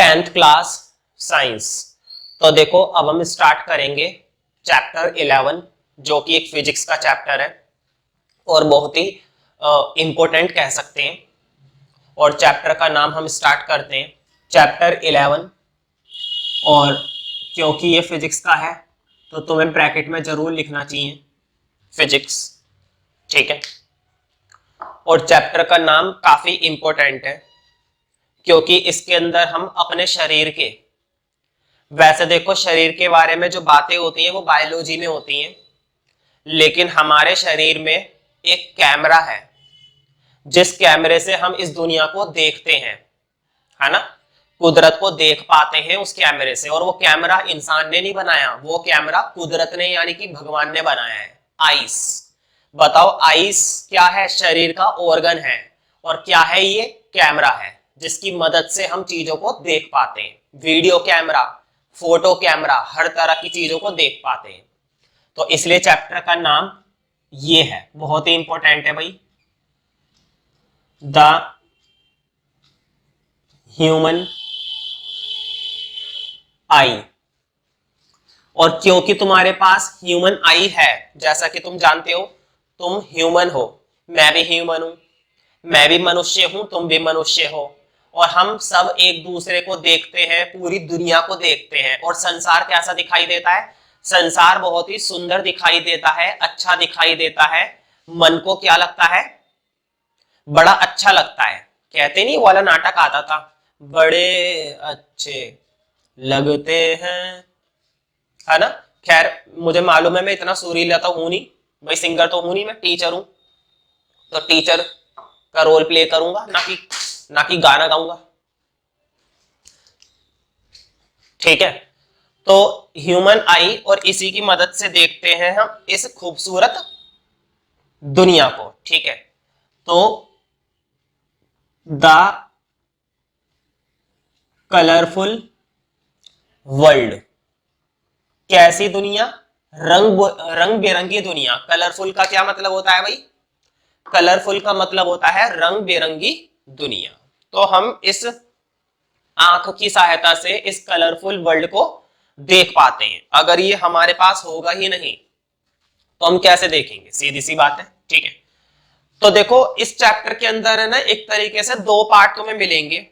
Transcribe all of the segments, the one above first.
10th class science. तो देखो अब हम स्टार्ट करेंगे चैप्टर 11 जो कि एक फिजिक्स का चैप्टर है और बहुत ही इंपॉर्टेंट कह सकते हैं। और चैप्टर का नाम हम स्टार्ट करते हैं चैप्टर 11। और क्योंकि ये फिजिक्स का है तो तुम्हें ब्रैकेट में जरूर लिखना चाहिए फिजिक्स, ठीक है। और चैप्टर का नाम काफी इंपॉर्टेंट है क्योंकि इसके अंदर हम अपने शरीर के, वैसे देखो शरीर के बारे में जो बातें होती हैं वो बायोलॉजी में होती हैं, लेकिन हमारे शरीर में एक कैमरा है जिस कैमरे से हम इस दुनिया को देखते हैं, है ना। कुदरत को देख पाते हैं उस कैमरे से। और वो कैमरा इंसान ने नहीं बनाया, वो कैमरा कुदरत ने यानी कि भगवान ने बनाया है। आइस, बताओ आइस क्या है? शरीर का ऑर्गन है। और क्या है? ये कैमरा है जिसकी मदद से हम चीजों को देख पाते हैं। वीडियो कैमरा, फोटो कैमरा, हर तरह की चीजों को देख पाते हैं। तो इसलिए चैप्टर का नाम ये है, बहुत ही इंपॉर्टेंट है भाई, द ह्यूमन आई। और क्योंकि तुम्हारे पास ह्यूमन आई है, जैसा कि तुम जानते हो, तुम ह्यूमन हो, मैं भी ह्यूमन हूं, मैं भी मनुष्य हूं, तुम भी मनुष्य हो। और हम सब एक दूसरे को देखते हैं, पूरी दुनिया को देखते हैं। और संसार कैसा दिखाई देता है? संसार बहुत ही सुंदर दिखाई देता है, अच्छा दिखाई देता है। मन को क्या लगता है? बड़ा अच्छा लगता है। कहते नहीं, वो वाला नाटक आता था, बड़े अच्छे लगते हैं, है ना। खैर मुझे मालूम है मैं इतना सुरीला तो हूं नहीं भाई, सिंगर तो हूं नहीं, मैं टीचर हूं, तो टीचर का रोल प्ले करूंगा, ना कि गाना गाऊंगा, ठीक है। तो ह्यूमन आई, और इसी की मदद से देखते हैं हम इस खूबसूरत दुनिया को, ठीक है। तो द कलरफुल वर्ल्ड, कैसी दुनिया? रंग बिरंगी दुनिया। कलरफुल का क्या मतलब होता है भाई? कलरफुल का मतलब होता है रंग बिरंगी दुनिया। तो हम इस आंख की सहायता से इस कलरफुल वर्ल्ड को देख पाते हैं। अगर ये हमारे पास होगा ही नहीं तो हम कैसे देखेंगे? सीधी सी बात है, ठीक है। तो देखो इस चैप्टर के अंदर है ना, एक तरीके से दो पार्ट तुम्हें मिलेंगे।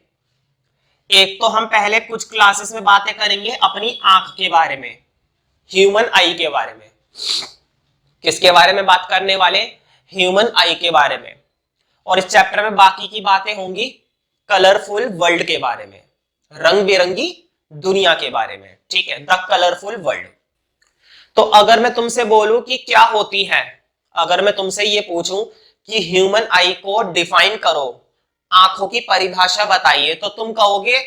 एक तो हम पहले कुछ क्लासेस में बातें करेंगे अपनी आंख के बारे में, ह्यूमन आई के बारे में। किसके बारे में बात करने वाले? ह्यूमन आई के बारे में। और इस चैप्टर में बाकी की बातें होंगी कलरफुल वर्ल्ड के बारे में, रंग बिरंगी दुनिया के बारे में, ठीक है, द कलरफुल वर्ल्ड। तो अगर मैं तुमसे बोलूं कि क्या होती है, अगर मैं तुमसे ये पूछूं कि ह्यूमन आई को डिफाइन करो, आंखों की परिभाषा बताइए, तो तुम कहोगे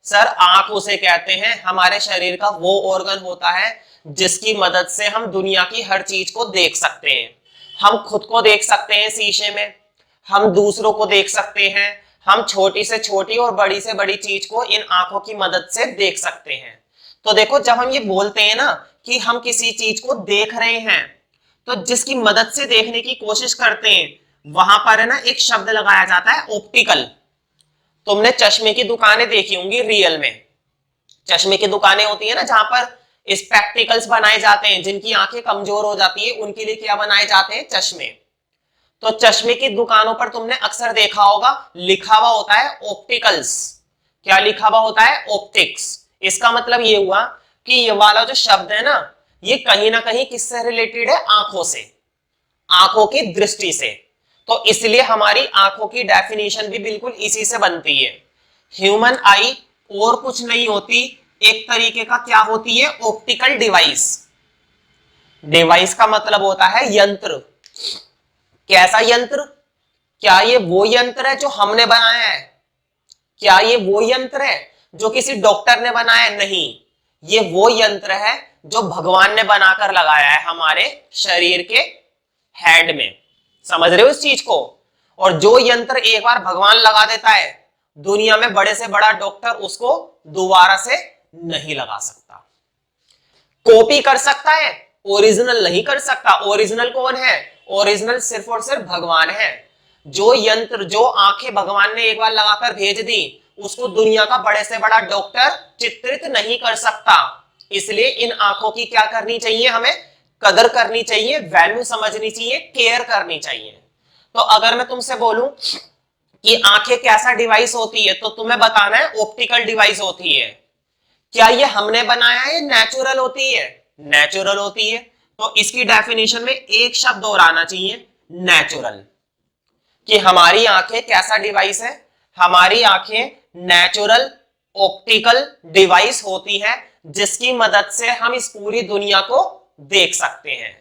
सर आंख उसे कहते हैं हमारे शरीर का वो ऑर्गन होता है जिसकी मदद से हम दुनिया की हर चीज को देख सकते हैं। हम खुद को देख सकते हैं शीशे में, हम दूसरों को देख सकते हैं, हम छोटी से छोटी और बड़ी से बड़ी चीज को इन आंखों की मदद से देख सकते हैं। तो देखो जब हम ये बोलते हैं ना कि हम किसी चीज को देख रहे हैं, तो जिसकी मदद से देखने की कोशिश करते हैं, वहां पर है ना एक शब्द लगाया जाता है ऑप्टिकल। तुमने चश्मे की दुकानें देखी होंगी रियल में, चश्मे की दुकानें होती है ना जहां पर स्पेक्टिकल्स बनाए जाते हैं, जिनकी आंखें कमजोर हो जाती है उनके लिए क्या बनाए जाते हैं? चश्मे। तो चश्मे की दुकानों पर तुमने अक्सर देखा होगा लिखा हुआ होता है ऑप्टिकल्स। क्या लिखा हुआ होता है? ऑप्टिक्स। इसका मतलब ये हुआ कि ये वाला जो शब्द है ना, ये कहीं ना कहीं किससे रिलेटेड है? आंखों से, आंखों की दृष्टि से। तो इसलिए हमारी आंखों की डेफिनेशन भी बिल्कुल इसी से बनती है। ह्यूमन आई और कुछ नहीं होती, एक तरीके का क्या होती है? Optical device. डिवाइस का मतलब होता है यंत्र। कैसा यंत्र? क्या ये वो यंत्र है जो हमने बनाया है? क्या ये वो यंत्र है जो किसी डॉक्टर ने बनाया है? नहीं, ये वो यंत्र है जो भगवान ने बनाकर लगाया है हमारे शरीर के हेड में। समझ रहे हो इस चीज को? और जो यंत्र एक बार भगवान लगा देता है, दुनिया में बड़े से बड़ा डॉक्टर उसको दोबारा से नहीं लगा सकता। कॉपी कर सकता है, ओरिजिनल नहीं कर सकता। ओरिजिनल कौन है? ओरिजिनल सिर्फ और सिर्फ भगवान है। जो यंत्र, जो आंखें भगवान ने एक बार लगाकर भेज दी, उसको दुनिया का बड़े से बड़ा डॉक्टर चित्रित नहीं कर सकता। इसलिए इन आंखों की क्या करनी चाहिए, हमें कदर करनी चाहिए, वैल्यू समझनी चाहिए, केयर करनी चाहिए। तो अगर मैं तुमसे बोलूं कि आंखें कैसा डिवाइस होती है, तो तुम्हें बताना है ऑप्टिकल डिवाइस होती है। क्या ये हमने बनाया है, नेचुरल होती है? नेचुरल होती है। तो इसकी डेफिनेशन में एक शब्द और आना चाहिए, नेचुरल। कि हमारी आंखें कैसा डिवाइस है? हमारी आंखें नेचुरल ऑप्टिकल डिवाइस होती है, जिसकी मदद से हम इस पूरी दुनिया को देख सकते हैं।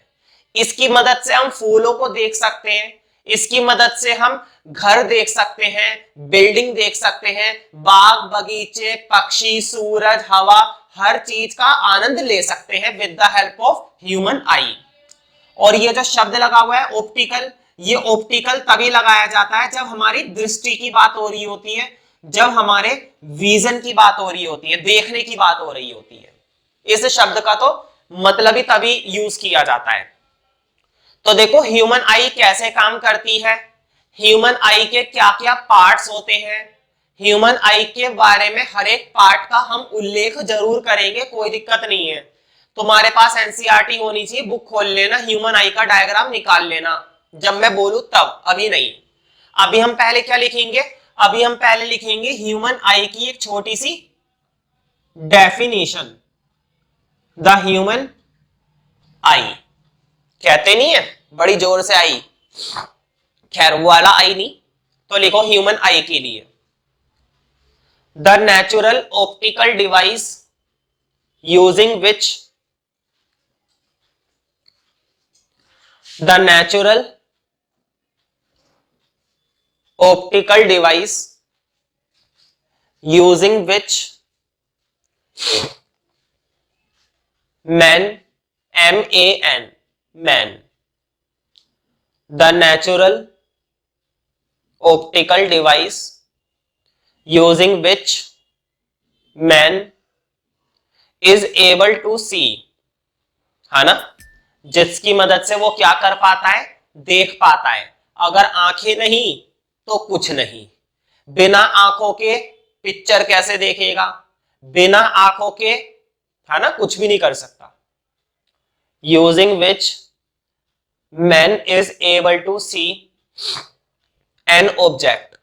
इसकी मदद से हम फूलों को देख सकते हैं, इसकी मदद से हम घर देख सकते हैं, बिल्डिंग देख सकते हैं, बाग बगीचे, पक्षी, सूरज, हवा, हर चीज का आनंद ले सकते हैं with the help of human आई। और ये जो शब्द लगा हुआ है ऑप्टिकल, ये ऑप्टिकल तभी लगाया जाता है जब हमारी दृष्टि की बात हो रही होती है, जब हमारे विजन की बात हो रही होती है, देखने की बात हो रही होती है। इस शब्द का तो मतलब ही तभी यूज किया जाता है। तो देखो ह्यूमन आई कैसे काम करती है, ह्यूमन आई के क्या क्या पार्ट्स होते हैं, ह्यूमन आई के बारे में हर एक पार्ट का हम उल्लेख जरूर करेंगे, कोई दिक्कत नहीं है। तुम्हारे पास एनसीईआरटी होनी चाहिए, बुक खोल लेना, ह्यूमन आई का डायग्राम निकाल लेना जब मैं बोलूं तब, अभी नहीं। अभी हम पहले क्या लिखेंगे, अभी हम पहले लिखेंगे ह्यूमन आई की एक छोटी सी डेफिनेशन। द ह्यूमन आई कहते नहीं है बड़ी जोर से आई, खैर वो वाला आई नहीं, तो लिखो ह्यूमन आई के लिए, the natural optical device using which the natural optical device using which man, M-A-N, man, the natural optical device using which man is able to see, है ना, जिसकी मदद से वो क्या कर पाता है, देख पाता है। अगर आंखें नहीं तो कुछ नहीं, बिना आंखों के पिक्चर कैसे देखेगा, बिना आंखों के, है ना, कुछ भी नहीं कर सकता। Using which man is able to see an object,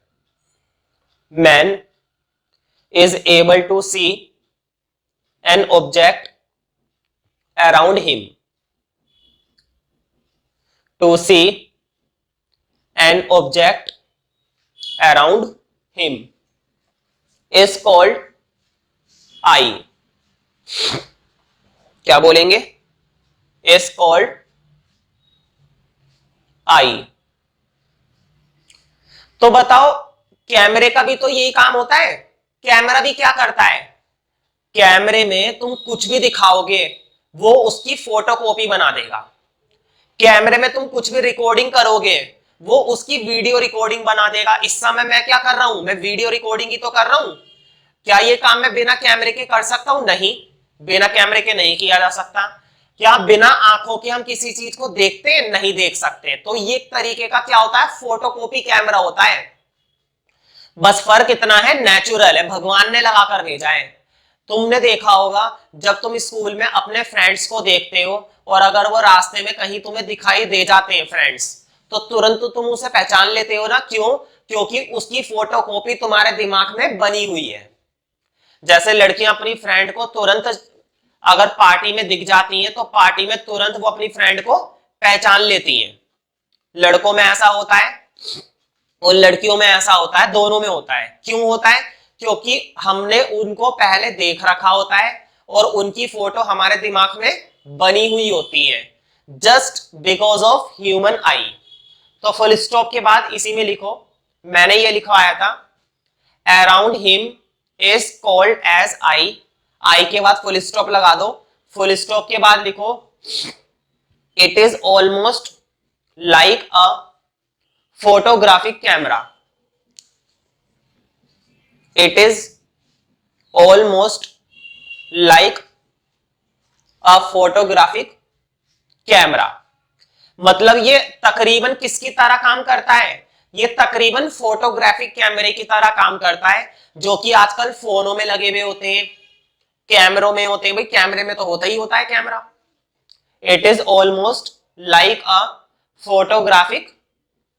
man is able to see an object around him, to see an object around him is called eye. क्या बोलेंगे, is called eye। तो बताओ कैमरे का भी तो यही काम होता है, कैमरा भी क्या करता है, कैमरे में तुम कुछ भी दिखाओगे वो उसकी फोटोकॉपी बना देगा, कैमरे में तुम कुछ भी रिकॉर्डिंग करोगे वो उसकी वीडियो रिकॉर्डिंग बना देगा। इस समय मैं क्या कर रहा हूं, मैं वीडियो रिकॉर्डिंग ही तो कर रहा हूं। क्या ये काम मैं बिना कैमरे के कर सकता हूं? नहीं, बिना कैमरे के नहीं किया जा सकता। क्या बिना आंखों के हम किसी चीज को देखते हैं? नहीं देख सकते। तो ये तरीके का क्या होता है, फोटोकॉपी कैमरा होता है। बस फर्क इतना है, नेचुरल है, भगवान ने लगाकर भेजा है। तुमने देखा होगा जब तुम स्कूल में अपने फ्रेंड्स को देखते हो और अगर वो रास्ते में कहीं तुम्हें दिखाई दे जाते हैं फ्रेंड्स, तो तुरंत तुम उसे पहचान लेते हो ना, क्यों? क्योंकि उसकी फोटोकॉपी तुम्हारे दिमाग में बनी हुई है। जैसे लड़कियां अपनी फ्रेंड को तुरंत अगर पार्टी में दिख जाती हैं तो पार्टी में तुरंत वो अपनी फ्रेंड को पहचान लेती हैं। लड़कों में ऐसा होता है और लड़कियों में ऐसा होता है, दोनों में होता है। क्यों होता है? क्योंकि हमने उनको पहले देख रखा होता है और उनकी फोटो हमारे दिमाग में बनी हुई होती है, जस्ट बिकॉज ऑफ ह्यूमन आई। तो फुल स्टॉप के बाद इसी में लिखो, मैंने ये लिखवाया था, around him is called as eye, eye के बाद फुल स्टॉप लगा दो। फुल स्टॉप के बाद लिखो, it is almost like a photographic camera, it is almost like a photographic camera। मतलब ये तकरीबन किसकी तरह काम करता है? ये तकरीबन फोटोग्राफिक कैमरे की तरह काम करता है, जो कि आजकल फोनों में लगे हुए होते हैं, कैमरों में होते हैं। भाई कैमरे में तो होता ही होता है camera. It is almost like a photographic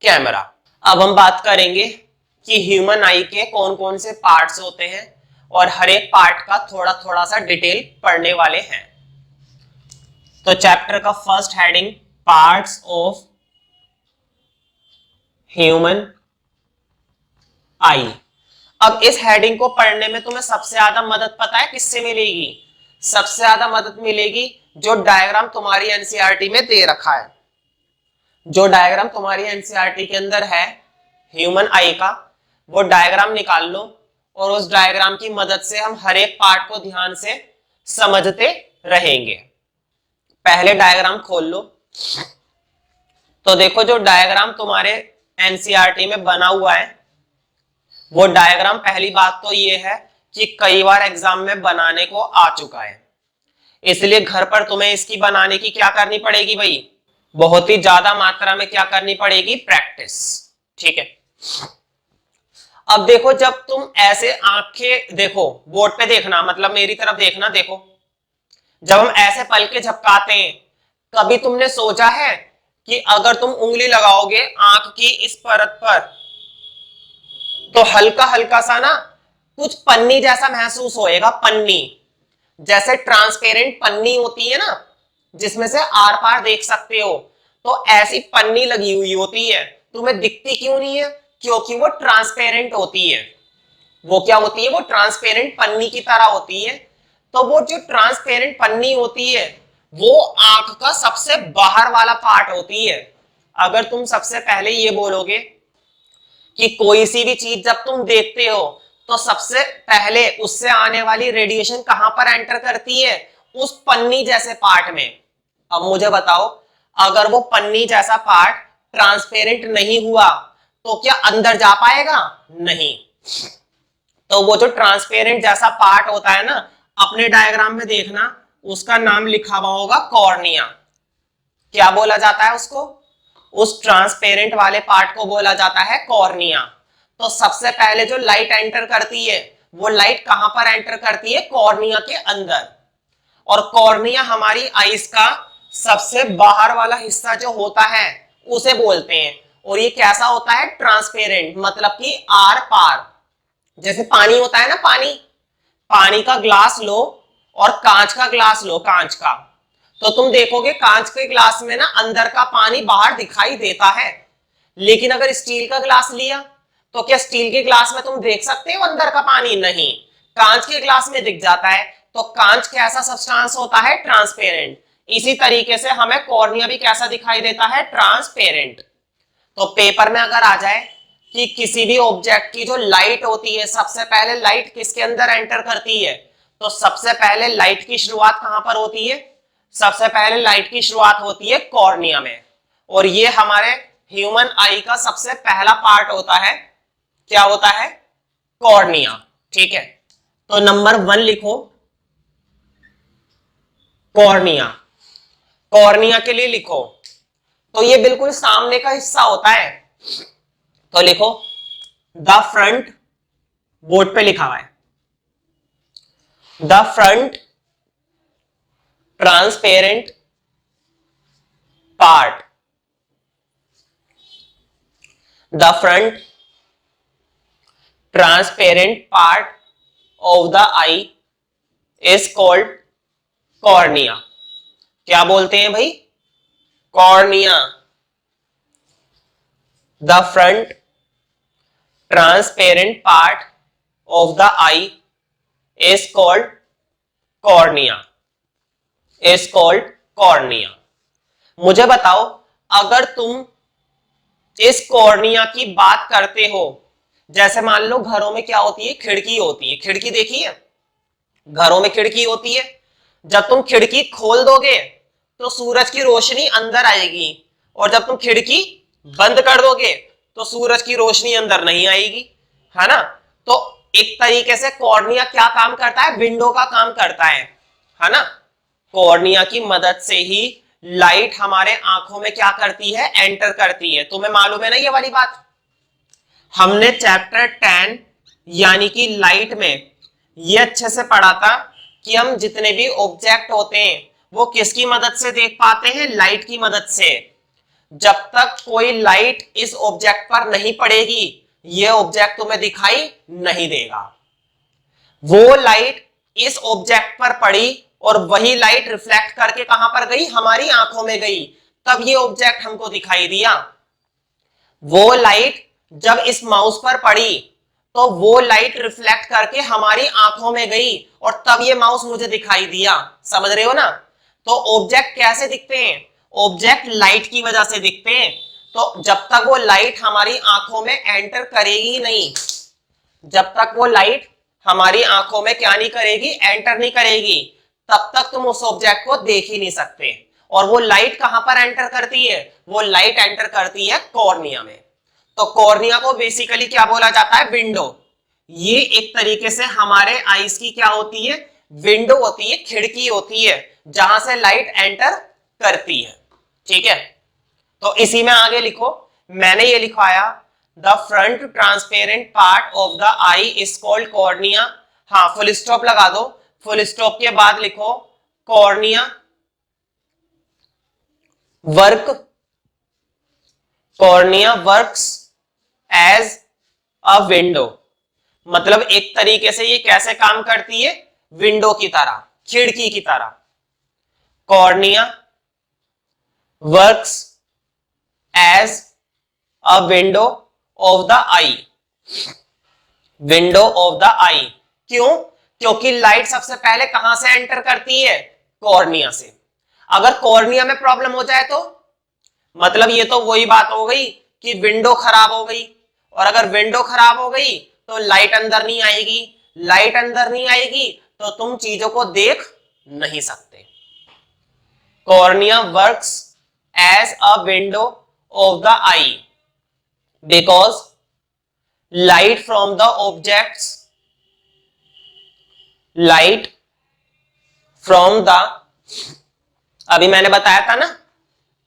camera. अब हम बात करेंगे कि ह्यूमन आई के कौन कौन से पार्ट्स होते हैं, और हर एक पार्ट का थोड़ा थोड़ा सा डिटेल पढ़ने वाले हैं। तो चैप्टर का first heading, parts of human आई। अब इस हेडिंग को पढ़ने में तुम्हें सबसे ज्यादा मदद पता है किससे मिलेगी? सबसे ज्यादा मदद मिलेगी जो डायग्राम तुम्हारी एनसीईआरटी में दे रखा है। जो डायग्राम तुम्हारी एनसीईआरटी के अंदर है ह्यूमन आई का, वो डायग्राम निकाल लो, और उस डायग्राम की मदद से हम हर एक पार्ट को ध्यान से समझते रहेंगे। पहले डायग्राम खोल लो। तो देखो जो डायग्राम तुम्हारे एनसीईआरटी में बना हुआ है, वो डायग्राम पहली बात तो ये है कि कई बार एग्जाम में बनाने को आ चुका है, इसलिए घर पर तुम्हें इसकी बनाने की क्या करनी पड़ेगी भाई? बहुत ही ज्यादा मात्रा में क्या करनी पड़ेगी? प्रैक्टिस। ठीक है। अब देखो जब तुम ऐसे आंखें देखो, बोर्ड पे देखना, मतलब मेरी तरफ देखना, देखो जब हम ऐसे पल के झपकाते हैं, कभी तुमने सोचा है कि अगर तुम उंगली लगाओगे आंख की इस परत पर, तो हल्का हल्का सा ना कुछ पन्नी जैसा महसूस होएगा। पन्नी जैसे ट्रांसपेरेंट पन्नी होती है ना, जिसमें से आर पार देख सकते हो, तो ऐसी पन्नी लगी हुई होती है। तुम्हें दिखती क्यों नहीं है? क्योंकि वो ट्रांसपेरेंट होती है। वो क्या होती है? वो ट्रांसपेरेंट पन्नी की तरह होती है। तो वो जो ट्रांसपेरेंट पन्नी होती है, वो आंख का सबसे बाहर वाला पार्ट होती है। अगर तुम सबसे पहले ये बोलोगे कि कोई सी भी चीज जब तुम देखते हो, तो सबसे पहले उससे आने वाली रेडिएशन कहां पर एंटर करती है? उस पन्नी जैसे पार्ट में। अब मुझे बताओ, अगर वो पन्नी जैसा पार्ट ट्रांसपेरेंट नहीं हुआ, तो क्या अंदर जा पाएगा? नहीं। तो वो जो ट्रांसपेरेंट जैसा पार्ट होता है ना, अपने डायग्राम में देखना, उसका नाम लिखा हुआ होगा कॉर्निया। क्या बोला जाता है उसको? उस ट्रांसपेरेंट वाले पार्ट को बोला जाता है कॉर्निया। तो सबसे पहले जो लाइट एंटर करती है, वो लाइट कहां पर एंटर करती है? कॉर्निया के अंदर। और कॉर्निया हमारी आईज का सबसे बाहर वाला हिस्सा जो होता है, उसे बोलते हैं। और ये कैसा होता है? ट्रांसपेरेंट, मतलब कि आर पार। जैसे पानी होता है ना, पानी, पानी का ग्लास लो और कांच का ग्लास लो, कांच का, तो तुम देखोगे कांच के ग्लास में ना अंदर का पानी बाहर दिखाई देता है। लेकिन अगर स्टील का ग्लास लिया, तो क्या स्टील के ग्लास में तुम देख सकते हो अंदर का पानी? नहीं। कांच के ग्लास में दिख जाता है। तो कांच कैसा सब्सटेंस होता है? ट्रांसपेरेंट। इसी तरीके से हमें कॉर्निया भी कैसा दिखाई देता है? ट्रांसपेरेंट। तो पेपर में अगर आ जाए कि किसी भी ऑब्जेक्ट की जो लाइट होती है, सबसे पहले लाइट किसके अंदर एंटर करती है, तो सबसे पहले लाइट की शुरुआत कहां पर होती है? सबसे पहले लाइट की शुरुआत होती है कॉर्निया में। और ये हमारे ह्यूमन आई का सबसे पहला पार्ट होता है। क्या होता है? कॉर्निया। ठीक है। तो नंबर 1 लिखो, कॉर्निया। कॉर्निया के लिए लिखो, तो ये बिल्कुल सामने का हिस्सा होता है। तो लिखो द फ्रंट, बोर्ड पे लिखा हुआ है, the front transparent part, the front transparent part of the eye is called cornea. क्या बोलते हैं भाई? Cornea. The front transparent part of the eye is called cornea, is called cornea. मुझे बताओ, अगर तुम इस कॉर्निया की बात करते हो, जैसे मान लो घरों में क्या होती है? खिड़की होती है। खिड़की देखी है? घरों में खिड़की होती है। जब तुम खिड़की खोल दोगे, तो सूरज की रोशनी अंदर आएगी, और जब तुम खिड़की बंद कर दोगे, तो सूरज की रोशनी अंदर नहीं आएगी, है ना? तो एक तरीके से कॉर्निया क्या काम करता है? विंडो का काम करता है ना? कॉर्निया की मदद से ही लाइट हमारे आंखों में क्या करती है? एंटर करती है। तुम्हें मालूम है ना ये वाली बात? हमने चैप्टर 10 यानी कि लाइट में ये अच्छे से पढ़ा था कि हम जितने भी ऑब्जेक्ट होते हैं वो किसकी मदद से देख पाते हैं, लाइट की मदद से। जब तक कोई लाइट इस ऑब्जेक्ट पर नहीं पड़ेगी ये ऑब्जेक्ट तुम्हें दिखाई नहीं देगा। वो लाइट इस ऑब्जेक्ट पर पड़ी और वही लाइट रिफ्लेक्ट करके कहां पर गई, हमारी आंखों में गई, तब ये ऑब्जेक्ट हमको दिखाई दिया। वो लाइट जब इस माउस पर पड़ी तो वो लाइट रिफ्लेक्ट करके हमारी आंखों में गई और तब ये माउस मुझे दिखाई दिया। समझ रहे हो ना? तो ऑब्जेक्ट कैसे दिखते हैं? ऑब्जेक्ट लाइट की वजह से दिखते हैं। तो जब तक वो लाइट हमारी आंखों में एंटर करेगी नहीं, जब तक वो लाइट हमारी आंखों में क्या नहीं करेगी, एंटर नहीं करेगी, तब तक तुम उस ऑब्जेक्ट को देख ही नहीं सकते। और वो लाइट कहां पर एंटर करती है? वो लाइट एंटर करती है कॉर्निया में। तो कॉर्निया को बेसिकली क्या बोला जाता है? विंडो। ये एक तरीके से हमारे आईज की क्या होती है? विंडो होती है, खिड़की होती है जहां से लाइट एंटर करती है। ठीक है, तो इसी में आगे लिखो, मैंने ये लिखवाया the front transparent part of the eye is called cornea. हाँ, फुल स्टॉप लगा दो। फुल स्टॉप के बाद लिखो cornea work, cornea works as a window. मतलब एक तरीके से ये कैसे काम करती है? विंडो की तरह, खिड़की की तरह। Cornea works as a window of the eye, window of the eye. क्यों? क्योंकि लाइट सबसे पहले कहां से एंटर करती है? कॉर्निया से। अगर कॉर्निया में प्रॉब्लम हो जाए तो मतलब ये तो वही बात हो गई कि विंडो खराब हो गई, और अगर विंडो खराब हो गई तो लाइट अंदर नहीं आएगी, लाइट अंदर नहीं आएगी तो तुम चीजों को देख नहीं सकते। Cornea works as a window of the eye because light from the objects, light from the, अभी मैंने बताया था ना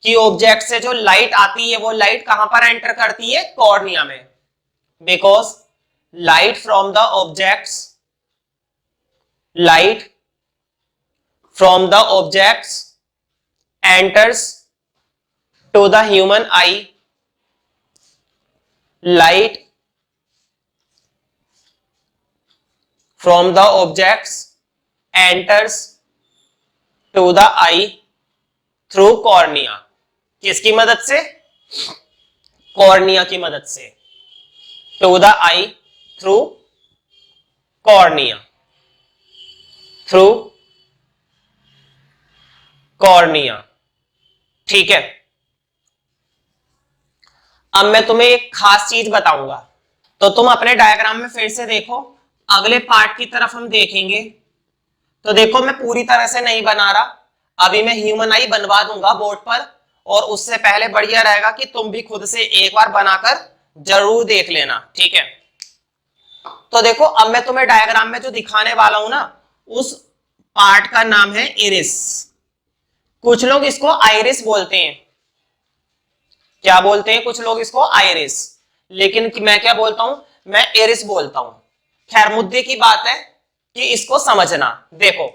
कि ऑब्जेक्ट से जो लाइट आती है वो लाइट कहां पर एंटर करती है? कॉर्निया में। because light from the objects, light from the objects enters to the human eye, light from the objects enters to the eye through cornea। किसकी मदद से? कॉर्निया की मदद से। to the eye through cornea, through cornea। ठीक है, अब मैं तुम्हें एक खास चीज बताऊंगा, तो तुम अपने डायग्राम में फिर से देखो। अगले पार्ट की तरफ हम देखेंगे तो देखो मैं पूरी तरह से नहीं बना रहा, अभी मैं ह्यूमन आई बनवा दूंगा बोर्ड पर, और उससे पहले बढ़िया रहेगा कि तुम भी खुद से एक बार बनाकर जरूर देख लेना। ठीक है, तो देखो अब मैं तुम्हें डायग्राम में जो दिखाने वाला हूं ना उस पार्ट का नाम है इरिस। कुछ लोग इसको आइरिस बोलते हैं। क्या बोलते हैं? कुछ लोग इसको आइरिस, लेकिन मैं क्या बोलता हूं? मैं इरिस बोलता हूं। खैर मुद्दे की बात है कि इसको समझना। देखो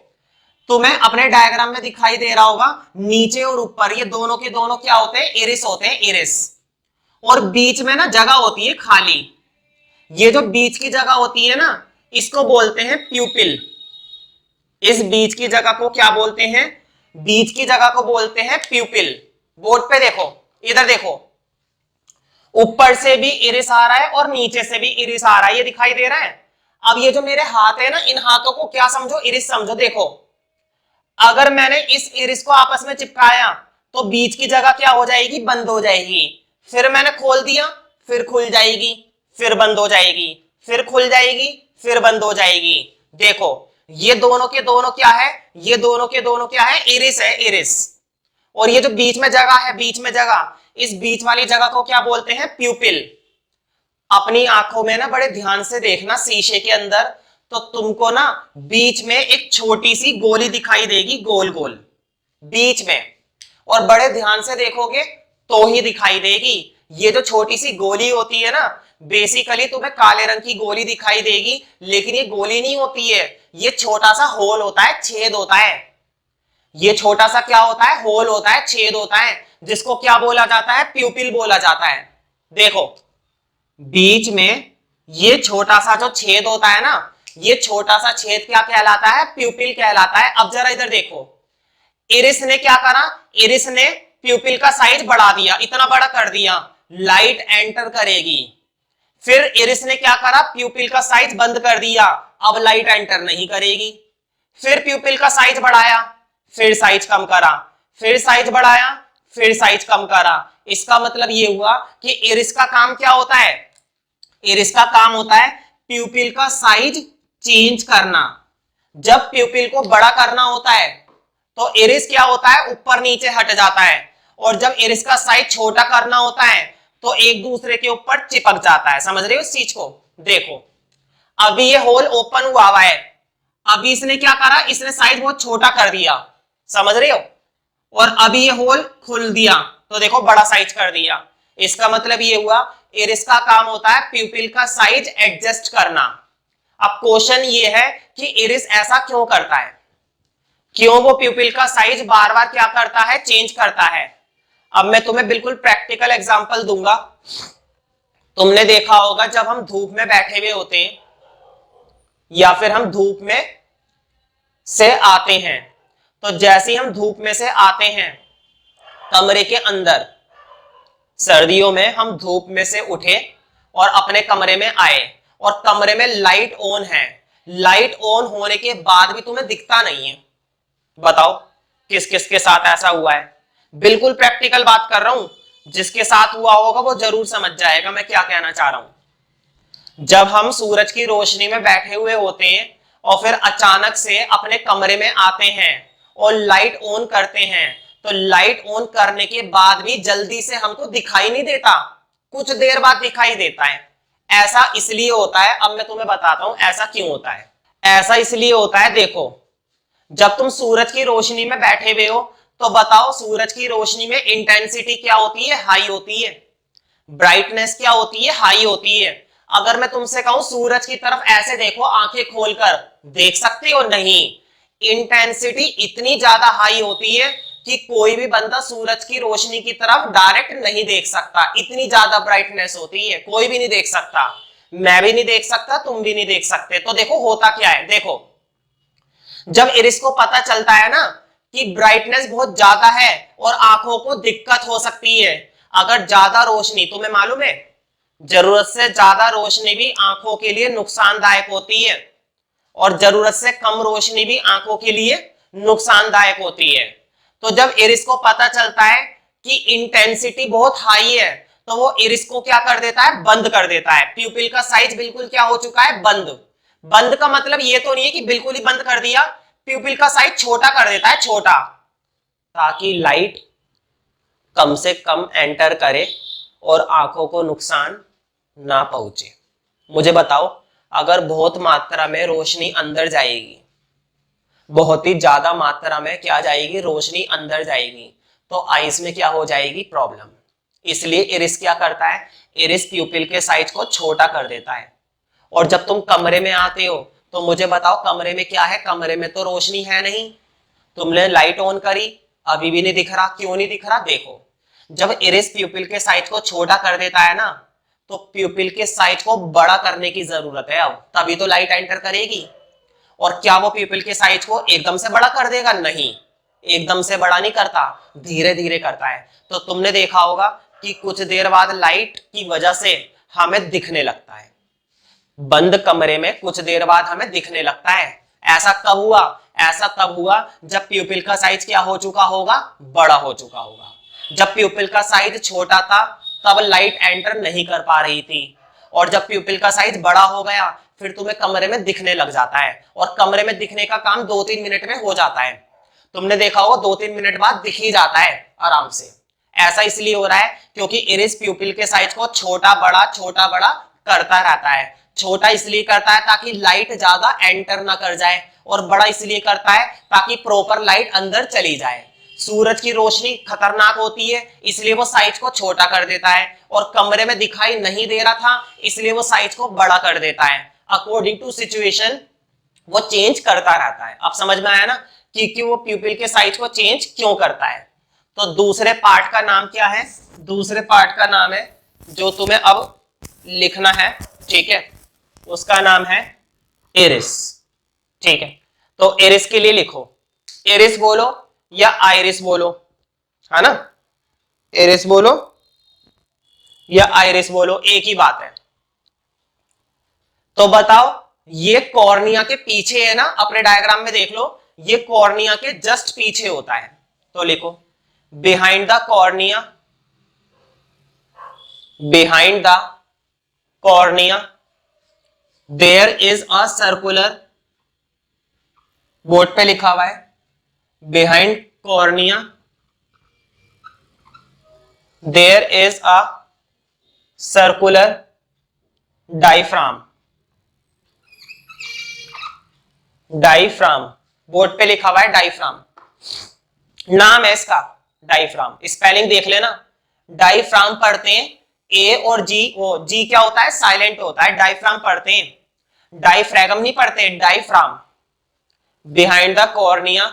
तुम्हें अपने डायग्राम में दिखाई दे रहा होगा नीचे और ऊपर ये दोनों के दोनों क्या होते हैं? इरिस होते हैं, इरिस। और बीच में ना जगह होती है खाली, ये जो बीच की जगह होती है ना इसको बोलते हैं प्यूपिल। इस बीच की जगह को क्या बोलते हैं? बीच की जगह को बोलते हैं प्यूपिल। बोर्ड पे देखो, इधर देखो, ऊपर से भी इरिस आ रहा है और नीचे से भी इरिस आ रहा है, ये दिखाई दे रहा है। अब ये जो मेरे हाथ है ना इन हाथों को क्या समझो? इरिस समझो। देखो अगर मैंने इस इरिस को आपस में चिपकाया तो बीच की जगह क्या हो जाएगी? बंद हो जाएगी। फिर मैंने खोल दिया, फिर खुल जाएगी, फिर बंद हो जाएगी, फिर खुल जाएगी, फिर बंद हो जाएगी। देखो ये दोनों के दोनों क्या है? ये दोनों के दोनों क्या है? इरिस है, इरिस। और ये जो बीच में जगह है, बीच में जगह, इस बीच वाली जगह को क्या बोलते हैं? प्यूपिल। अपनी आंखों में ना बड़े ध्यान से देखना शीशे के अंदर, तो तुमको ना बीच में एक छोटी सी गोली दिखाई देगी, गोल गोल बीच में, और बड़े ध्यान से देखोगे तो ही दिखाई देगी। ये जो छोटी सी गोली होती है ना बेसिकली तुम्हें काले रंग की गोली दिखाई देगी, लेकिन ये गोली नहीं होती है, ये छोटा सा होल होता है, छेद होता है। ये छोटा सा क्या होता है, होल होता है, छेद होता है, जिसको क्या बोला जाता है, प्यूपिल बोला जाता है। देखो बीच में ये छोटा सा जो छेद होता है ना, ये छोटा सा छेद क्या कहलाता है, प्यूपिल कहलाता है। अब जरा इधर देखो, इरिस ने क्या करा, इरिस ने प्यूपिल का साइज बढ़ा दिया, इतना बड़ा कर दिया, लाइट एंटर करेगी। फिर इरिस ने क्या करा, प्यूपिल का साइज बंद कर दिया, अब लाइट एंटर नहीं करेगी। फिर प्यूपिल का साइज बढ़ाया, फिर साइज कम करा, फिर साइज बढ़ाया, फिर साइज कम करा। इसका मतलब ये हुआ कि इरिस का काम क्या होता है, इरिस का काम होता है प्यूपिल का साइज चेंज करना। जब प्यूपिल को बड़ा करना होता है तो इरिस क्या होता है, ऊपर नीचे हट जाता है, और जब इरिस का साइज छोटा करना होता है तो एक दूसरे के ऊपर चिपक जाता है। समझ रहे हो इस चीज को? देखो अभी ये होल ओपन हुआ है, अभी इसने क्या करा, इसने साइज बहुत छोटा कर दिया, समझ रहे हो, और अभी ये होल खुल दिया तो देखो बड़ा साइज कर दिया। इसका मतलब ये हुआ इरिस का काम होता है प्यूपिल का साइज एडजस्ट करना। अब क्वेश्चन ये है कि इरिस ऐसा क्यों करता है, क्यों वो प्यूपिल का साइज बार बार क्या करता है, चेंज करता है। अब मैं तुम्हें बिल्कुल प्रैक्टिकल एग्जांपल दूंगा। तुमने देखा होगा जब हम धूप में बैठे हुए होते हैं या फिर हम धूप में से आते हैं, तो जैसे ही हम धूप में से आते हैं कमरे के अंदर, सर्दियों में हम धूप में से उठे और अपने कमरे में आए और कमरे में लाइट ऑन है, लाइट ऑन होने के बाद भी तुम्हें दिखता नहीं है। बताओ किस किस के साथ ऐसा हुआ है? बिल्कुल प्रैक्टिकल बात कर रहा हूं, जिसके साथ हुआ होगा वो जरूर समझ जाएगा मैं क्या कहना चाह रहा हूं। जब हम सूरज की रोशनी में बैठे हुए होते हैं और फिर अचानक से अपने कमरे में आते हैं और लाइट ऑन करते हैं, तो लाइट ऑन करने के बाद भी जल्दी से हमको दिखाई नहीं देता, कुछ देर बाद दिखाई देता है। ऐसा इसलिए होता है, अब मैं तुम्हें बताता हूं ऐसा क्यों होता है। ऐसा इसलिए होता है, देखो जब तुम सूरज की रोशनी में बैठे हुए हो तो बताओ सूरज की रोशनी में इंटेंसिटी क्या होती है, हाई होती है, ब्राइटनेस क्या होती है, हाई होती है। अगर मैं तुमसे कहूं सूरज की तरफ ऐसे देखो, आंखें खोलकर देख सकते हो? नहीं, इंटेंसिटी इतनी ज्यादा हाई होती है कि कोई भी बंदा सूरज की रोशनी की तरफ डायरेक्ट नहीं देख सकता, इतनी ज्यादा ब्राइटनेस होती है, कोई भी नहीं देख सकता, मैं भी नहीं देख सकता, तुम भी नहीं देख सकते। तो देखो होता क्या है, देखो जब इरिस को पता चलता है ना कि ब्राइटनेस बहुत ज्यादा है और आंखों को दिक्कत हो सकती है, अगर ज्यादा रोशनी, तुम्हें मालूम है जरूरत से ज्यादा रोशनी भी आंखों के लिए नुकसानदायक होती है और जरूरत से कम रोशनी भी आंखों के लिए नुकसानदायक होती है। तो जब इरिस को पता चलता है कि इंटेंसिटी बहुत हाई है तो वो इरिस को क्या कर देता है, बंद कर देता है। प्यूपिल का साइज बिल्कुल क्या हो चुका है, बंद। बंद का मतलब ये तो नहीं है कि बिल्कुल ही बंद कर दिया, प्यूपिल का साइज छोटा कर देता है, छोटा, ताकि लाइट कम से कम एंटर करे और आंखों को नुकसान ना पहुंचे। मुझे बताओ अगर बहुत मात्रा में रोशनी अंदर जाएगी, बहुत ही ज्यादा मात्रा में क्या जाएगी, रोशनी अंदर जाएगी, तो आईज में क्या हो जाएगी, प्रॉब्लम। इसलिए इरिस क्या करता है, इरिस प्यूपिल के साइज को छोटा कर देता है। और जब तुम कमरे में आते हो तो मुझे बताओ कमरे में क्या है, कमरे में तो रोशनी है नहीं, तुमने लाइट ऑन करी अभी भी नहीं दिख रहा, क्यों नहीं दिख रहा, देखो जब इरिस प्यूपिल के साइज को छोटा कर देता है ना, तो प्यूपिल के साइज को बड़ा करने की जरूरत है अब, तभी तो लाइट एंटर करेगी। और क्या वो प्यूपिल के साइज को एकदम से बड़ा कर देगा, नहीं, एकदम से बड़ा नहीं करता, धीरे धीरे करता है। तो तुमने देखा होगा कि कुछ देर बाद लाइट की वजह से हमें दिखने लगता है, बंद कमरे में कुछ देर बाद हमें दिखने लगता है। ऐसा कब हुआ, ऐसा तब हुआ जब प्यूपिल का साइज क्या हो चुका होगा, बड़ा हो चुका होगा। जब प्यूपिल का साइज छोटा था तब लाइट एंटर नहीं कर पा रही थी, और जब प्यूपिल का साइज बड़ा हो गया फिर तुम्हें कमरे में दिखने लग जाता है, और कमरे में दिखने का काम 2-3 मिनट में हो जाता है। तुमने देखा होगा 2-3 मिनट बाद दिख ही जाता है आराम से। ऐसा इसलिए हो रहा है क्योंकि इरिस प्यूपिल के साइज को छोटा बड़ा करता रहता है। छोटा इसलिए करता है ताकि लाइट ज्यादा एंटर ना कर जाए, और बड़ा इसलिए करता है ताकि प्रॉपर लाइट अंदर चली जाए। सूरज की रोशनी खतरनाक होती है इसलिए वो साइज को छोटा कर देता है, और कमरे में दिखाई नहीं दे रहा था इसलिए वो साइज को बड़ा कर देता है। अकॉर्डिंग टू सिचुएशन वो चेंज करता रहता है। अब समझ में आया ना कि वो प्यूपिल के साइज को चेंज क्यों करता है। तो दूसरे पार्ट का नाम क्या है? दूसरे पार्ट का नाम है जो तुम्हें अब लिखना है, ठीक है, उसका नाम है इरिस। ठीक है, तो इरिस के लिए लिखो, इरिस बोलो या आइरिस बोलो, है ना, इरिस बोलो या आइरिस बोलो, एक ही बात है। तो बताओ, ये कॉर्निया के पीछे है ना, अपने डायग्राम में देख लो, ये कॉर्निया के जस्ट पीछे होता है। तो लिखो behind the cornea, behind the cornea there is a circular, board पे लिखा हुआ है behind cornea there is a circular diaphragm, diaphragm, board पे लिखा हुआ है डायफ्राम, नाम है इसका डायफ्राम। स्पेलिंग देख लेना, डायफ्राम पढ़ते हैं ए और जी, वो जी क्या होता है? साइलेंट होता है। डायफ्राम पढ़ते हैं, डायफ्रैगम नहीं पढ़ते, diaphragm. Behind the cornea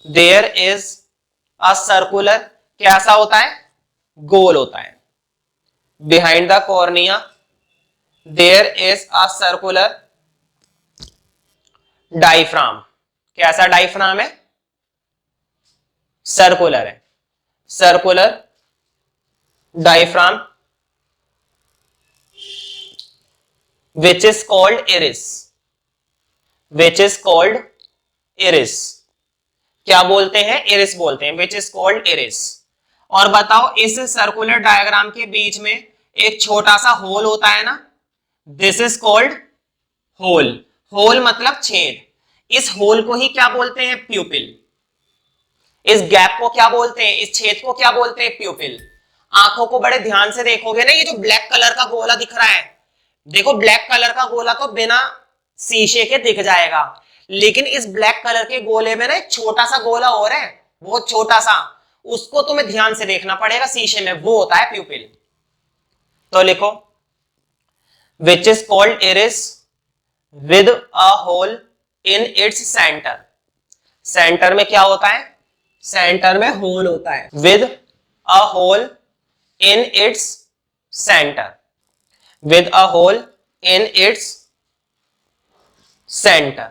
there is a circular, कैसा होता है? गोल होता है। Behind the cornea there is a circular diaphragm, कैसा डायफ्राम है? सर्कुलर है, circular diaphragm which is called iris, which is called iris, क्या बोलते हैं? इरिस बोलते हैं, which is called iris। और बताओ, इस सर्कुलर डायग्राम के बीच में एक छोटा सा होल होता है ना, this is called hole. Hole मतलब छेद, इस होल को ही क्या बोलते हैं? प्यूपिल। इस गैप को क्या बोलते हैं? इस छेद को क्या बोलते हैं? प्यूपिल। आंखों को बड़े ध्यान से देखोगे ना, ये जो ब्लैक कलर का गोला दिख रहा है, देखो ब्लैक कलर का गोला तो बिना शीशे के दिख जाएगा, लेकिन इस ब्लैक कलर के गोले में ना एक छोटा सा गोला और है, बहुत छोटा सा, उसको तुम्हें ध्यान से देखना पड़ेगा शीशे में, वो होता है प्यूपिल। तो लिखो which is called iris with a hole in its centre, centre में क्या होता है? सेंटर में होल होता है, with a hole in its centre, with a hole in its center,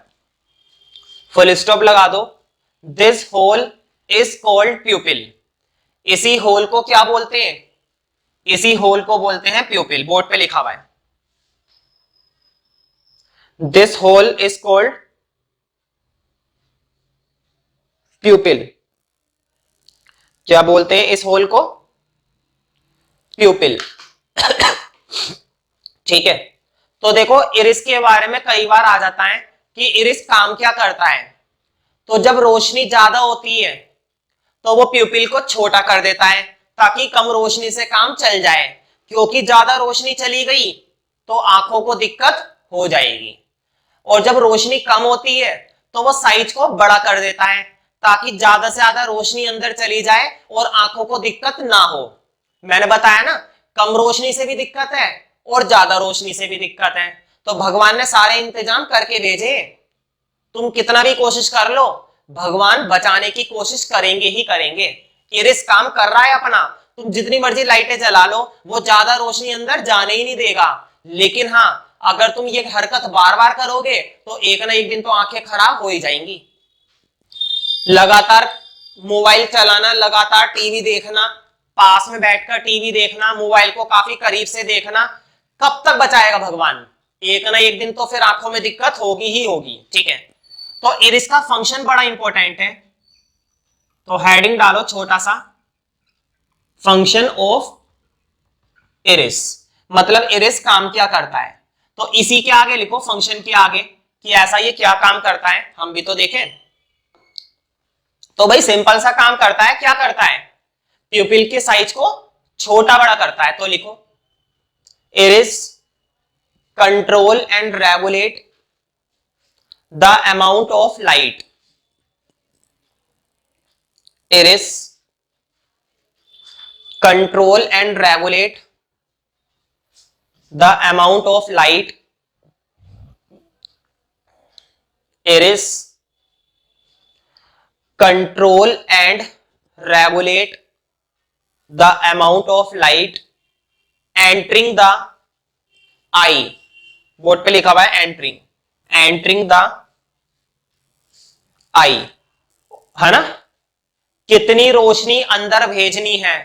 full stop लगा दो। this hole is called pupil, इसी होल को क्या बोलते हैं? इसी होल को बोलते हैं प्यूपिल, बोर्ड पे लिखा हुआ है this hole is called pupil, क्या बोलते हैं इस होल को? प्यूपिल। ठीक है, तो देखो इरिस के बारे में कई बार आ जाता है कि इरिस काम क्या करता है। तो जब रोशनी ज्यादा होती है तो वो प्यूपिल को छोटा कर देता है ताकि कम रोशनी से काम चल जाए, क्योंकि ज्यादा रोशनी चली गई तो आंखों को दिक्कत हो जाएगी। और जब रोशनी कम होती है तो वो साइज को बड़ा कर देता है ताकि ज्यादा से ज्यादा रोशनी अंदर चली जाए और आंखों को दिक्कत ना हो। मैंने बताया ना, कम रोशनी से भी दिक्कत है और ज्यादा रोशनी से भी दिक्कत है, तो भगवान ने सारे इंतजाम करके भेजे। तुम कितना भी कोशिश कर लो, भगवान बचाने की कोशिश करेंगे ही करेंगे। इरिस काम कर रहा है अपना, तुम जितनी मर्जी लाइटें जला लो, वो ज्यादा रोशनी अंदर जाने ही नहीं देगा। लेकिन हाँ, अगर तुम ये हरकत बार बार करोगे तो एक ना एक दिन तो आंखें खराब हो ही जाएंगी। लगातार मोबाइल चलाना, लगातार टीवी देखना, पास में बैठकर टीवी देखना, मोबाइल को काफी करीब से देखना, कब तक बचाएगा भगवान? एक ना एक दिन तो फिर आंखों में दिक्कत होगी ही होगी। ठीक है, तो इरिस का फंक्शन बड़ा इंपॉर्टेंट है, तो हेडिंग डालो छोटा सा, फंक्शन ऑफ इरिस, मतलब इरिस काम क्या करता है। तो इसी के आगे लिखो, फंक्शन के आगे, कि ऐसा ये क्या काम करता है, हम भी तो देखें। तो भाई सिंपल सा काम करता है, क्या करता है? प्यूपिल के साइज को छोटा बड़ा करता है। तो लिखो iris control and regulate the amount of light, iris control and regulate the amount of light, iris control and regulate the amount of light entering the eye, board पे लिखा हुआ है एंटरिंग द आई, है ना। कितनी रोशनी अंदर भेजनी है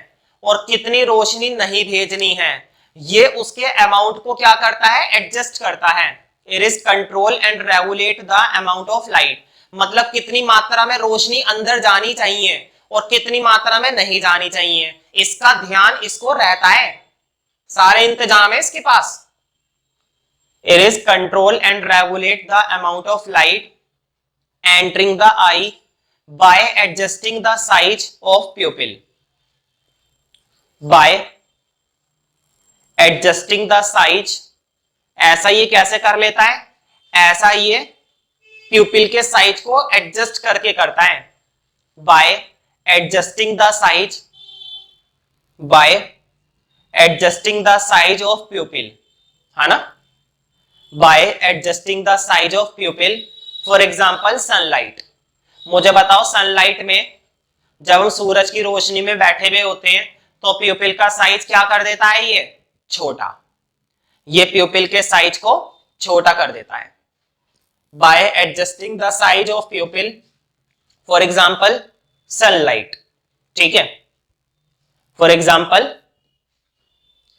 और कितनी रोशनी नहीं भेजनी है, ये उसके अमाउंट को क्या करता है, एडजस्ट करता है। It is control and regulate the amount of light, मतलब कितनी मात्रा में रोशनी अंदर जानी चाहिए और कितनी मात्रा में नहीं जानी चाहिए, इसका ध्यान इसको रहता है, सारे इंतजाम है इसके पास। It is control and regulate the amount of light entering the eye by adjusting the size of pupil, by adjusting the size, ऐसा ये कैसे कर लेता है, ऐसा ये प्यूपिल के साइज को एडजस्ट करके करता है, by adjusting the size, by adjusting the size of pupil, है ना, by adjusting the size of pupil। For example sunlight, मुझे बताओ सनलाइट में जब हम सूरज की रोशनी में बैठे हुए होते हैं तो प्यूपिल का साइज क्या कर देता है, ये छोटा, ये प्यूपिल के साइज को छोटा कर देता है bye adjusting the size of प्यूपिल, for example sunlight. ठीक है, फॉर एग्जाम्पल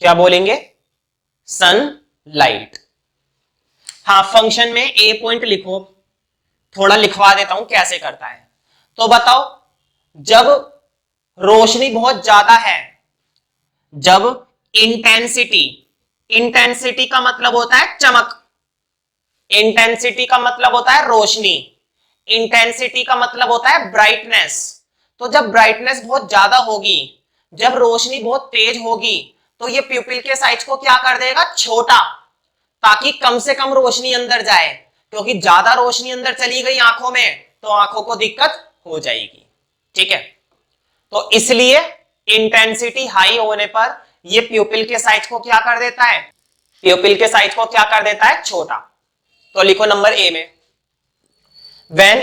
क्या बोलेंगे, सनलाइट। हाँ, फंक्शन में ए पॉइंट लिखो, थोड़ा लिखवा देता हूं कैसे करता है। तो बताओ, जब रोशनी बहुत ज्यादा है, जब इंटेंसिटी, इंटेंसिटी का मतलब होता है चमक, इंटेंसिटी का मतलब होता है रोशनी, इंटेंसिटी का मतलब होता है ब्राइटनेस। तो जब ब्राइटनेस बहुत ज्यादा होगी, जब रोशनी बहुत तेज होगी, तो ये प्यूपिल के साइज को क्या कर देगा, छोटा, ताकि कम से कम रोशनी अंदर जाए, क्योंकि ज्यादा रोशनी अंदर चली गई आंखों में तो आंखों को दिक्कत हो जाएगी। ठीक है, तो इसलिए इंटेंसिटी हाई होने पर ये प्यूपिल के साइज को क्या कर देता है, प्यूपिल के साइज को क्या कर देता है, छोटा। तो लिखो नंबर ए में, when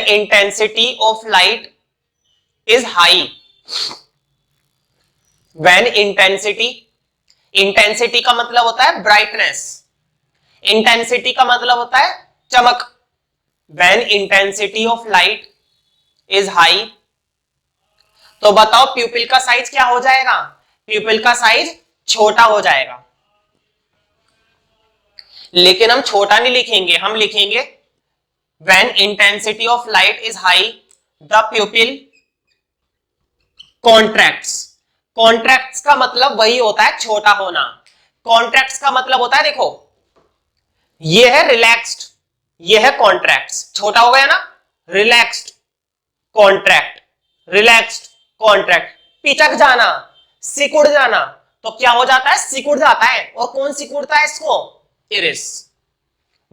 intensity of light is high, when intensity का मतलब होता है ब्राइटनेस, इंटेंसिटी का मतलब होता है चमक। when intensity of light is high, तो बताओ प्यूपिल का साइज क्या हो जाएगा, प्यूपिल का साइज छोटा हो जाएगा। लेकिन हम छोटा नहीं लिखेंगे, हम लिखेंगे when intensity of light is high the pupil contracts। Contracts का मतलब वही होता है छोटा होना, कॉन्ट्रैक्ट्स का मतलब होता है, देखो ये है रिलैक्स्ड, ये है कॉन्ट्रैक्ट्स, छोटा हो गया ना, रिलैक्स्ड कॉन्ट्रैक्ट, रिलैक्स्ड कॉन्ट्रैक्ट। पिचक जाना, सिकुड़ जाना, तो क्या हो जाता है, सिकुड़ जाता है। और कौन सिकुड़ता है इसको, iris.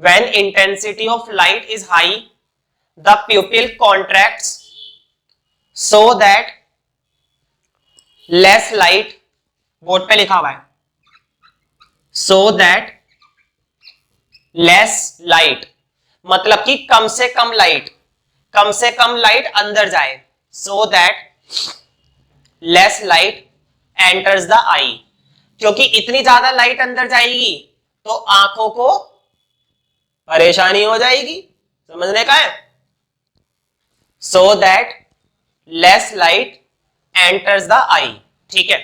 when intensity of light is high the pupil contracts so that less light, board पे लिखा हुआ है, so that less light, मतलब कि कम से कम लाइट, कम से कम लाइट अंदर जाए, so that less light enters the eye, क्योंकि इतनी ज्यादा लाइट अंदर जाएगी तो आंखों को परेशानी हो जाएगी, समझने का है। so that less light enters the eye, ठीक है।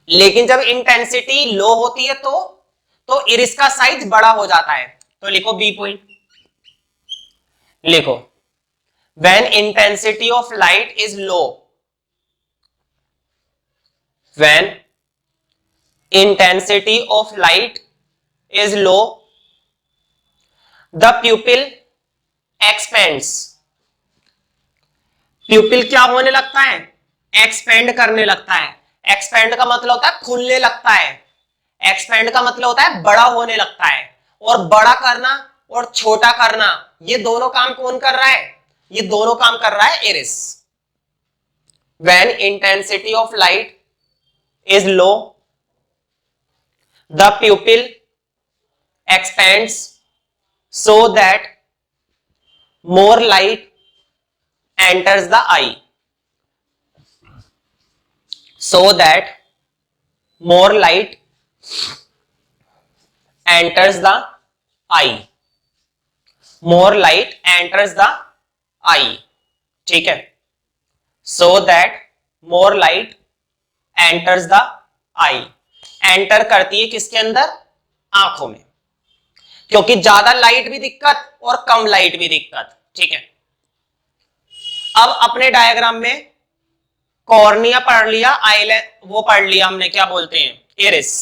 लेकिन जब इंटेंसिटी लो होती है तो इरिस का साइज बड़ा हो जाता है। तो लिखो बी पॉइंट, लिखो when intensity of light is low, when intensity of light is low the pupil expands, प्यूपिल क्या होने लगता है, एक्सपेंड करने लगता है। एक्सपेंड का मतलब होता है खुलने लगता है, एक्सपेंड का मतलब होता है बड़ा होने लगता है। और बड़ा करना और छोटा करना, ये दोनों काम कौन कर रहा है? ये दोनों काम कर रहा है iris. When intensity of light is low, the प्यूपिल expands so that more light enters the eye, so that more light enters the eye, more light enters the eye, ठीक है, so that more light enters the eye, enter करती है किसके अंदर? आंखों में, क्योंकि ज्यादा लाइट भी दिक्कत और कम लाइट भी दिक्कत, ठीक है। अब अपने डायग्राम में कॉर्निया पढ़ लिया, वो पढ़ लिया हमने, क्या बोलते हैं, इरिस।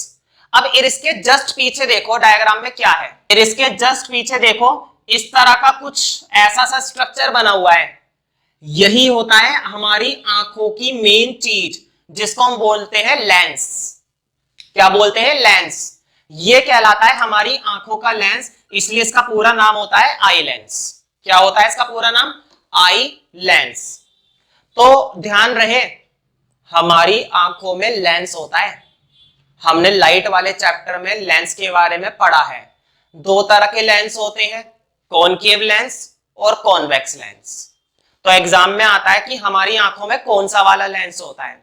अब इरिस के जस्ट पीछे देखो डायग्राम में क्या है। इरिस के जस्ट पीछे देखो, इस तरह का कुछ ऐसा सा स्ट्रक्चर बना हुआ है। यही होता है हमारी आंखों की मेन चीज, जिसको हम बोलते हैं लेंस। क्या बोलते हैं? लेंस। ये कहलाता है हमारी आंखों का लेंस, इसलिए इसका पूरा नाम होता है आई लेंस। क्या होता है इसका पूरा नाम? Eye lens. तो ध्यान रहे, हमारी आंखों में लेंस होता है। हमने लाइट वाले चैप्टर में लेंस के बारे में पढ़ा है। दो तरह के लेंस होते हैं, कॉनकेव लेंस और कॉन्वेक्स लेंस। तो एग्जाम में आता है कि हमारी आंखों में कौन सा वाला लेंस होता है,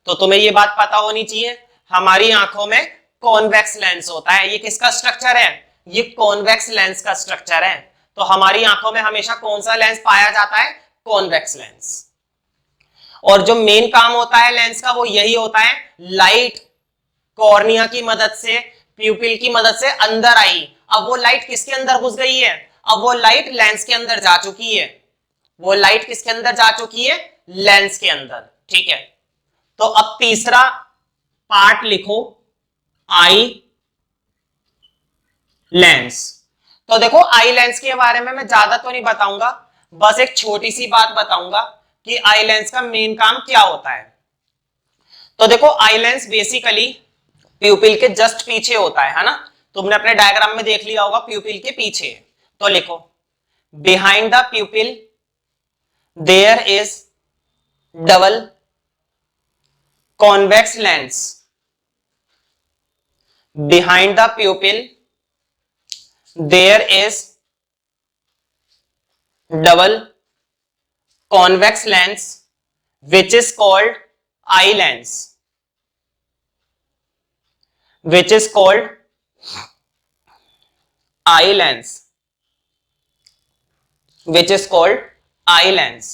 तो तुम्हें ये बात पता होनी चाहिए, हमारी आंखों में कॉन्वेक्स लेंस होता है। ये किसका स्ट्रक्चर है? ये कॉन्वेक्स लेंस का स्ट्रक्चर है। तो हमारी आंखों में हमेशा कौन सा लेंस पाया जाता है? Convex lens. और जो मेन काम होता है लेंस का वो यही होता है, लाइट कॉर्निया की मदद से, प्यूपिल की मदद से अंदर आई। अब वो लाइट किसके अंदर घुस गई है? अब वो लाइट लेंस के अंदर जा चुकी है। वो लाइट किसके अंदर जा चुकी है? लेंस के अंदर, ठीक है। तो अब तीसरा पार्ट लिखो, आई लेंस। तो देखो आई लेंस के बारे में मैं ज्यादा तो नहीं बताऊंगा, बस एक छोटी सी बात बताऊंगा कि आई लेंस का मेन काम क्या होता है। तो देखो आई लेंस बेसिकली प्यूपिल के जस्ट पीछे होता है ना। तुमने अपने डायग्राम में देख लिया होगा प्यूपिल के पीछे। तो लिखो, behind the pupil there is double convex lens. Behind the pupil there is double convex lens which is called eye lens, which is called eye lens, which is called eye lens।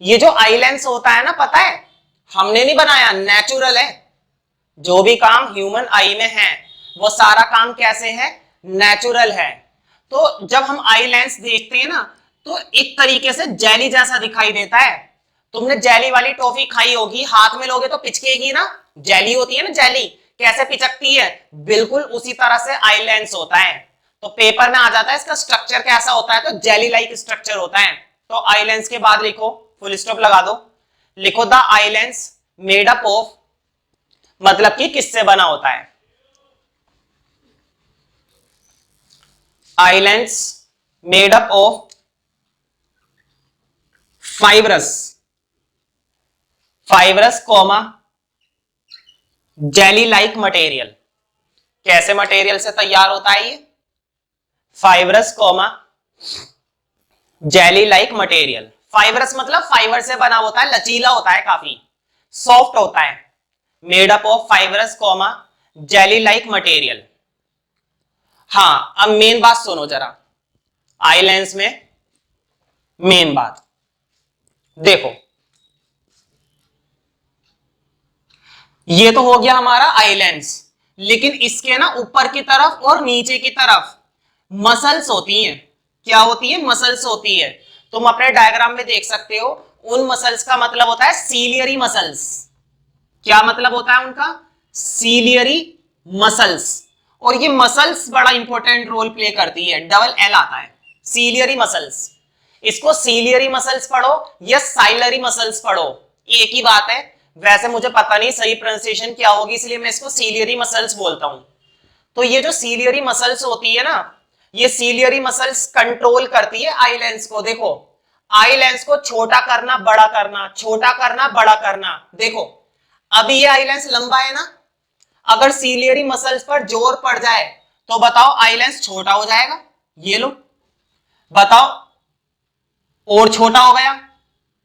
ये जो eye lens होता है ना, पता है हमने नहीं बनाया, नेचुरल है। जो भी काम ह्यूमन आई में है वो सारा काम कैसे है? नेचुरल है। तो जब हम आई लेंस देखते हैं ना, तो एक तरीके से जेली जैसा दिखाई देता है। तुमने जेली वाली टॉफी खाई होगी, हाथ में लोगे तो पिचकेगी ना, जेली होती है ना, जेली कैसे पिचकती है, बिल्कुल उसी तरह से आई लेंस होता है। तो पेपर में आ जाता है इसका स्ट्रक्चर कैसा होता है, तो जेली लाइक स्ट्रक्चर होता है। तो आई लेंस के बाद लिखो, फुल स्टॉप लगा दो, लिखो the eye lens made up of, मतलब कि किससे बना होता है? Eye lens made up of fibrous, fibrous comma jelly like material. कैसे मटेरियल से तैयार होता है ये? Fibrous comma jelly like material. Fibrous मतलब फाइबर से बना होता है, लचीला होता है, काफी सॉफ्ट होता है। Made up of fibrous comma jelly like material. हाँ, अब मेन बात सुनो जरा, आई लेंस में मेन बात देखो, ये तो हो गया हमारा आई लेंस, लेकिन इसके ना ऊपर की तरफ और नीचे की तरफ मसल्स होती हैं। क्या होती है? मसल्स होती है। तुम अपने डायग्राम में देख सकते हो, उन मसल्स का मतलब होता है सीलियरी मसल्स। क्या मतलब होता है उनका? Ciliary muscles. और ये मसल्स बड़ा इंपॉर्टेंट रोल प्ले करती है, डबल एल आता है, सीलियरी मसल्स। इसको सीलियरी मसल्स पढ़ो या साइलरी मसल्स पढ़ो, एक ही बात है। वैसे मुझे पता नहीं सही प्रोनाउंसिएशन क्या होगी, इसलिए मैं इसको सीलियरी मसल्स बोलता हूं। तो ये जो सीलियरी मसल्स होती है ना, ये सीलियरी मसल्स कंट्रोल करती है आई लेंस को। देखो आई लेंस को छोटा करना बड़ा करना, छोटा करना बड़ा करना। देखो अभी ये आई लेंस लंबा है ना, अगर सीलियरी मसल्स पर जोर पड़ जाए तो बताओ आई लेंस छोटा हो जाएगा। ये लो बताओ, और छोटा हो गया,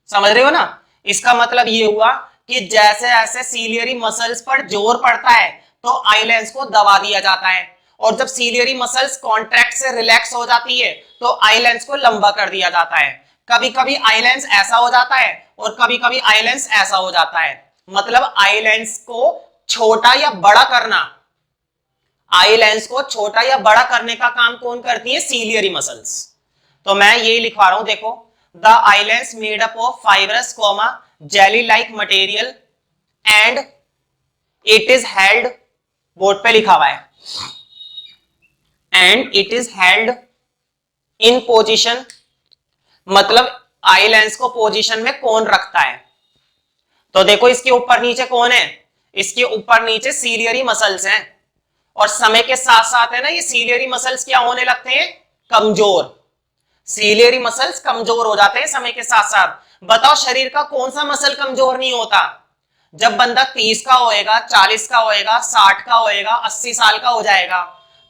समझ रहे हो ना। इसका मतलब ये हुआ कि जैसे जैसे सीलियरी मसल्स पर जोर पड़ता है तो आई लेंस को दबा दिया जाता है, और जब सीलियरी मसल्स कॉन्ट्रैक्ट से रिलैक्स हो जाती है तो आई लेंस को लंबा कर दिया जाता है। कभी कभी आई लेंस ऐसा हो जाता है और कभी कभी आई लेंस ऐसा हो जाता है। मतलब आई लेंस को छोटा या बड़ा करना, आई लेंस को छोटा या बड़ा करने का काम कौन करती है? Ciliary muscles. तो मैं यही लिखवा रहा हूं, देखो the eye lens made up of fibrous comma jelly like material and it is held, board पे लिखा हुआ है, and it is held in position. मतलब आई लेंस को पोजीशन में कौन रखता है? तो देखो इसके ऊपर नीचे कौन है? इसके ऊपर नीचे सीलियरी मसल्स हैं, और समय के साथ साथ है ना ये सीलियरी मसल्स क्या होने लगते हैं? कमजोर। सीलियरी मसल्स कमजोर हो जाते हैं समय के साथ साथ। बताओ शरीर का कौन सा मसल कमजोर नहीं होता? जब बंदा 30 का होएगा, 40 का होएगा, 60 का होएगा, 80 साल का हो जाएगा,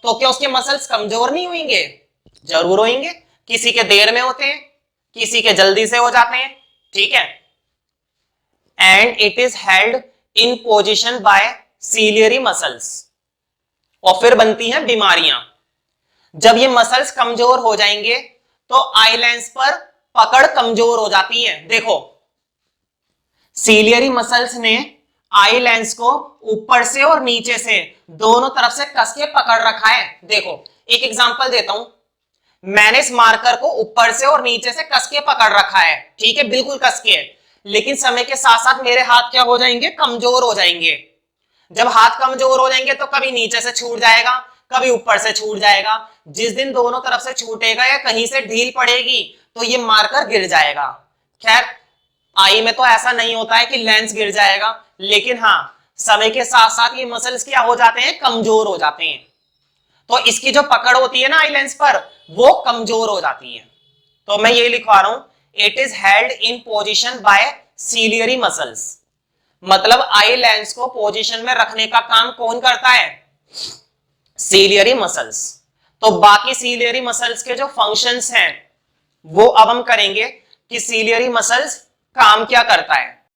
तो क्या उसके मसल्स कमजोर नहीं होंगे? जरूर होंगे। किसी के देर में होते हैं, किसी के जल्दी से हो जाते हैं, ठीक है। And it is held in position by ciliary muscles. और फिर बनती हैं बीमारियां। जब ये मसल्स कमजोर हो जाएंगे तो आई लेंस पर पकड़ कमजोर हो जाती है। देखो सीलियरी मसल्स ने आई लेंस को ऊपर से और नीचे से दोनों तरफ से कस के पकड़ रखा है। देखो एक एग्जांपल देता हूं, मैंने इस मार्कर को ऊपर से और नीचे से कस के पकड़ रखा है, ठीक है, बिल्कुल कस के, लेकिन समय के साथ साथ मेरे हाथ क्या हो जाएंगे? कमजोर हो जाएंगे। जब हाथ कमजोर हो जाएंगे तो कभी नीचे से छूट जाएगा, कभी ऊपर से छूट जाएगा। जिस दिन दोनों तरफ से छूटेगा या कहीं से ढील पड़ेगी तो ये मार्कर गिर जाएगा। खैर आई में तो ऐसा नहीं होता है कि लेंस गिर जाएगा, लेकिन हाँ समय के साथ साथ ये मसल्स क्या हो जाते हैं? कमजोर हो जाते हैं। तो इसकी जो पकड़ होती है ना आई लेंस पर, वो कमजोर हो जाती है। तो मैं ये लिखवा रहा हूं, it is held in position by ciliary muscles. मतलब आई लेंस को पोजीशन में रखने का काम कौन करता है? Ciliary muscles. तो बाकी सीलियरी मसल्स के जो फंक्शंस हैं वो अब हम करेंगे कि सीलियरी मसल्स काम क्या करता है।